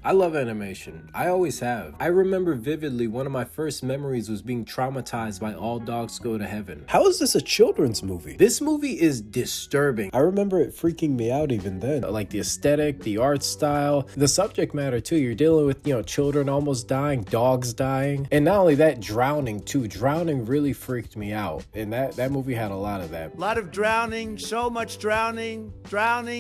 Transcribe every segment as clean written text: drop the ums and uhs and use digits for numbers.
I love animation. I always have. I remember vividly one of my first memories was being traumatized by All Dogs Go to Heaven. How is this a children's movie? This movie is disturbing. I remember it freaking me out even then. Like the aesthetic, the art style, the subject matter too. You're dealing with, children almost dying, dogs dying. And not only that, drowning too. Drowning really freaked me out. And that movie had a lot of that. A lot of drowning, so much drowning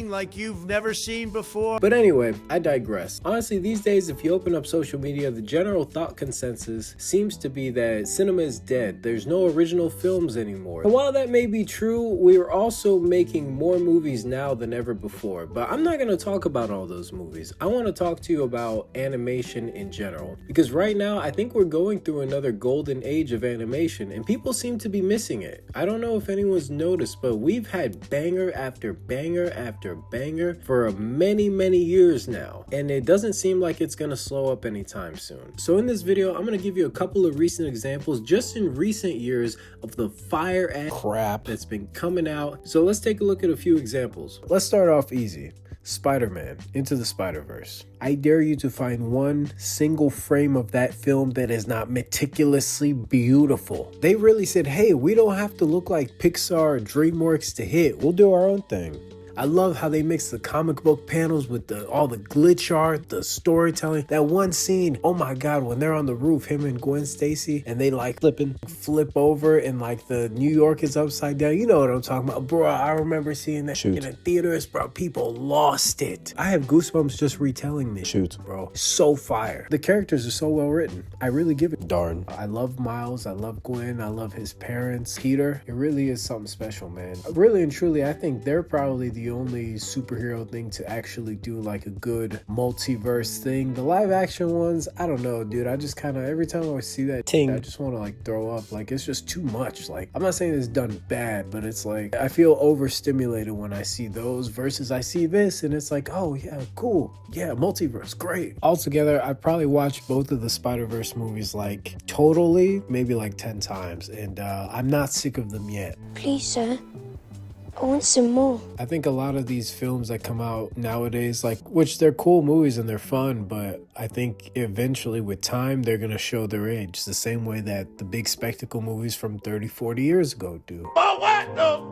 like you've never seen before. But anyway, I digress. Honestly, these days, if you open up social media, the general thought consensus seems to be that cinema is dead. There's no original films anymore. And while that may be true, we are also making more movies now than ever before. But I'm not going to talk about all those movies. I want to talk to you about animation in general. Because right now, I think we're going through another golden age of animation, and people seem to be missing it. I don't know if anyone's noticed, but we've had banger after banger after banger for many years now, and it doesn't seem like it's gonna slow up anytime soon. So in this video, I'm gonna give you a couple of recent examples just in recent years of the fire ass crap that's been coming out. So let's take a look at a few examples. Let's start off easy. Spider-Man Into the Spider-Verse. I dare you to find one single frame of that film that is not meticulously beautiful. They really said, hey, we don't have to look like Pixar or DreamWorks to hit. We'll do our own thing. I love how they mix the comic book panels with all the glitch art, the storytelling. That one scene, oh my god, when they're on the roof, him and Gwen Stacy, and they flip over and like the New York is upside down. You know what I'm talking about, bro. I remember seeing that in the theaters, bro. People lost it. I have goosebumps just retelling this. Bro. So fire. The characters are so well written. I really give it. Darn. I love Miles. I love Gwen. I love his parents. Peter. It really is something special, man. Really and truly, I think they're probably the only superhero thing to actually do like a good multiverse thing. The live action ones, I don't know, dude. I just kind of, every time I see that thing, I just want to like throw up. Like, it's just too much. Like, I'm not saying it's done bad, but it's like, I feel overstimulated when I see those versus I see this and it's like, oh yeah, cool. Yeah, multiverse, great. Altogether, I probably watched both of the Spider-Verse movies like totally, maybe like 10 times. And I'm not sick of them yet. Please, sir. I want some more. I think a lot of these films that come out nowadays, like, which they're cool movies and they're fun, but I think eventually with time, they're going to show their age the same way that the big spectacle movies from 30, 40 years ago do. Oh, what the?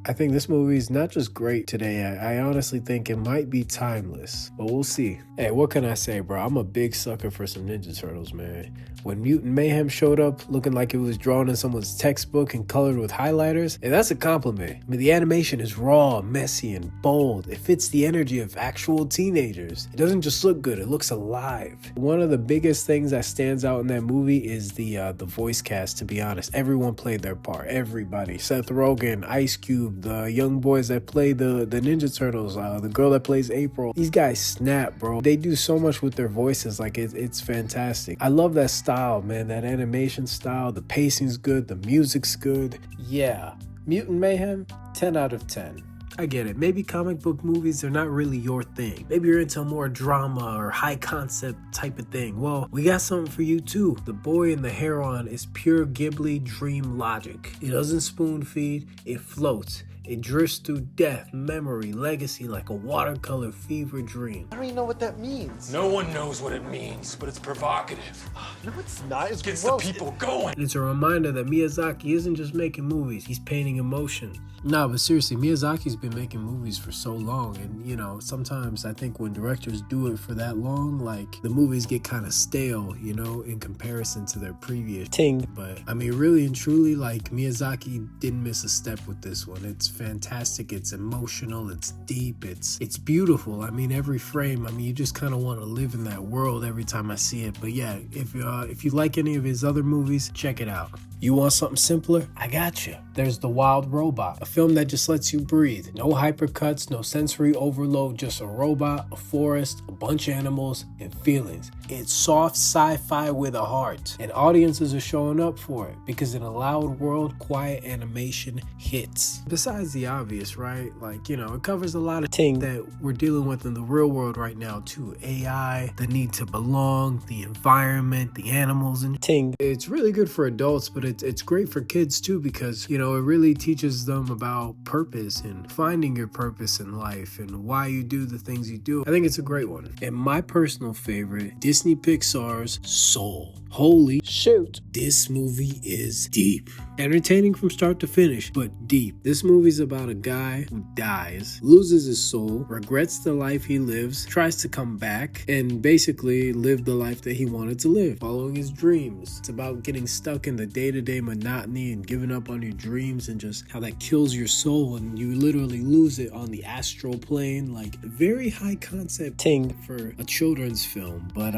I think this movie is not just great today. I honestly think it might be timeless, but we'll see. Hey, what can I say, bro? I'm a big sucker for some Ninja Turtles, man. When Mutant Mayhem showed up looking like it was drawn in someone's textbook and colored with highlighters, and that's a compliment. I mean, the animation is raw, messy, and bold. It fits the energy of actual teenagers. It doesn't just look good, it looks alive. One of the biggest things that stands out in that movie is the voice cast, to be honest. Everyone played their part, everybody. Seth Rogen, Ice Cube, the young boys that play the Ninja Turtles, the girl that plays April. These guys snap, bro. They do so much with their voices, like it's fantastic. I love that style, man, that animation style. The pacing's good, the music's good. Yeah, Mutant Mayhem, 10 out of 10. I get it. Maybe comic book movies are not really your thing. Maybe you're into more drama or high concept type of thing. Well, we got something for you too. The Boy and The Heron is pure Ghibli dream logic. It doesn't spoon feed, it floats. It drifts through death, memory, legacy like a watercolor fever dream. I don't even know what that means. No one knows what it means, but it's provocative. No, it's not. It gets the people going. It's a reminder that Miyazaki isn't just making movies, he's painting emotion. Nah, but seriously, Miyazaki's been making movies for so long, and sometimes I think when directors do it for that long, like, the movies get kind of stale, in comparison to their previous thing. But I mean, really and truly, like, Miyazaki didn't miss a step with this one. It's fantastic, it's emotional, it's deep, it's beautiful. I mean, every frame, you just kind of want to live in that world every time I see it. But yeah, if you like any of his other movies, check it out. You want something simpler? I got you. There's The Wild Robot, a film that just lets you breathe. No hypercuts, no sensory overload, just a robot, a forest, a bunch of animals, and feelings. It's soft sci-fi with a heart, and audiences are showing up for it because in a loud world, quiet animation hits. Besides, besides the obvious, right? Like, you know, it covers a lot of things that we're dealing with in the real world right now too. AI, the need to belong, the environment, the animals and ting. It's really good for adults, but it's great for kids too, because, you know, it really teaches them about purpose and finding your purpose in life and why you do the things you do. I think it's a great one. And my personal favorite, Disney Pixar's Soul. Holy shoot, this movie is deep. Entertaining from start to finish, but deep. This movie's about a guy who dies, loses his soul, regrets the life he lives, tries to come back, and basically live the life that he wanted to live, following his dreams. It's about getting stuck in the day-to-day monotony and giving up on your dreams, and just how that kills your soul and you literally lose it on the astral plane. Like, very high concept thing for a children's film, but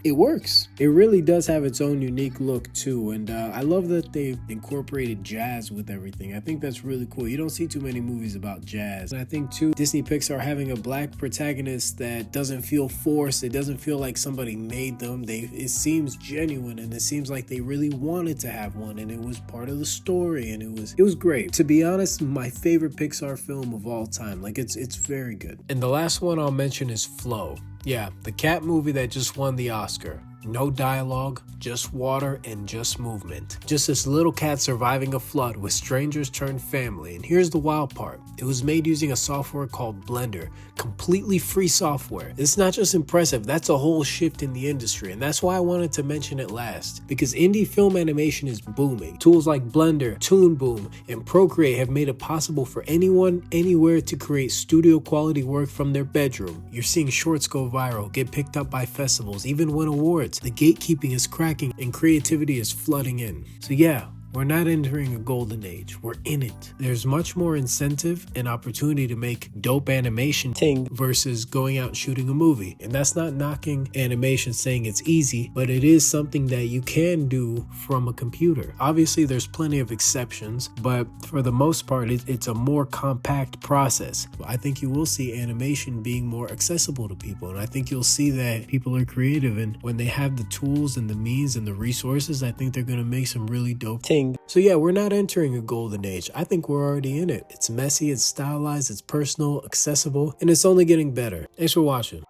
it works. It really does have its own unique look too, and I love that they incorporated jazz with everything. I think that's really cool. You don't see too many movies about jazz. And I think too, Disney Pixar having a black protagonist that doesn't feel forced, it doesn't feel like somebody made them. It seems genuine, and it seems like they really wanted to have one, and it was part of the story, and it was great. To be honest, my favorite Pixar film of all time. Like, it's very good. And the last one I'll mention is Flow. Yeah, the cat movie that just won the Oscar. No dialogue, just water and just movement. Just this little cat surviving a flood with strangers turned family. And here's the wild part. It was made using a software called Blender. Completely free software. It's not just impressive, that's a whole shift in the industry. And that's why I wanted to mention it last. Because indie film animation is booming. Tools like Blender, Toon Boom, and Procreate have made it possible for anyone, anywhere to create studio quality work from their bedroom. You're seeing shorts go viral, get picked up by festivals, even win awards. The gatekeeping is cracking and creativity is flooding in. So yeah, we're not entering a golden age. We're in it. There's much more incentive and opportunity to make dope animation thing versus going out and shooting a movie. And that's not knocking animation saying it's easy, but it is something that you can do from a computer. Obviously, there's plenty of exceptions, but for the most part, it's a more compact process. I think you will see animation being more accessible to people. And I think you'll see that people are creative, and when they have the tools and the means and the resources, I think they're going to make some really dope things. So yeah, we're not entering a golden age. I think we're already in it. It's messy, it's stylized, it's personal, accessible, and it's only getting better. Thanks for watching.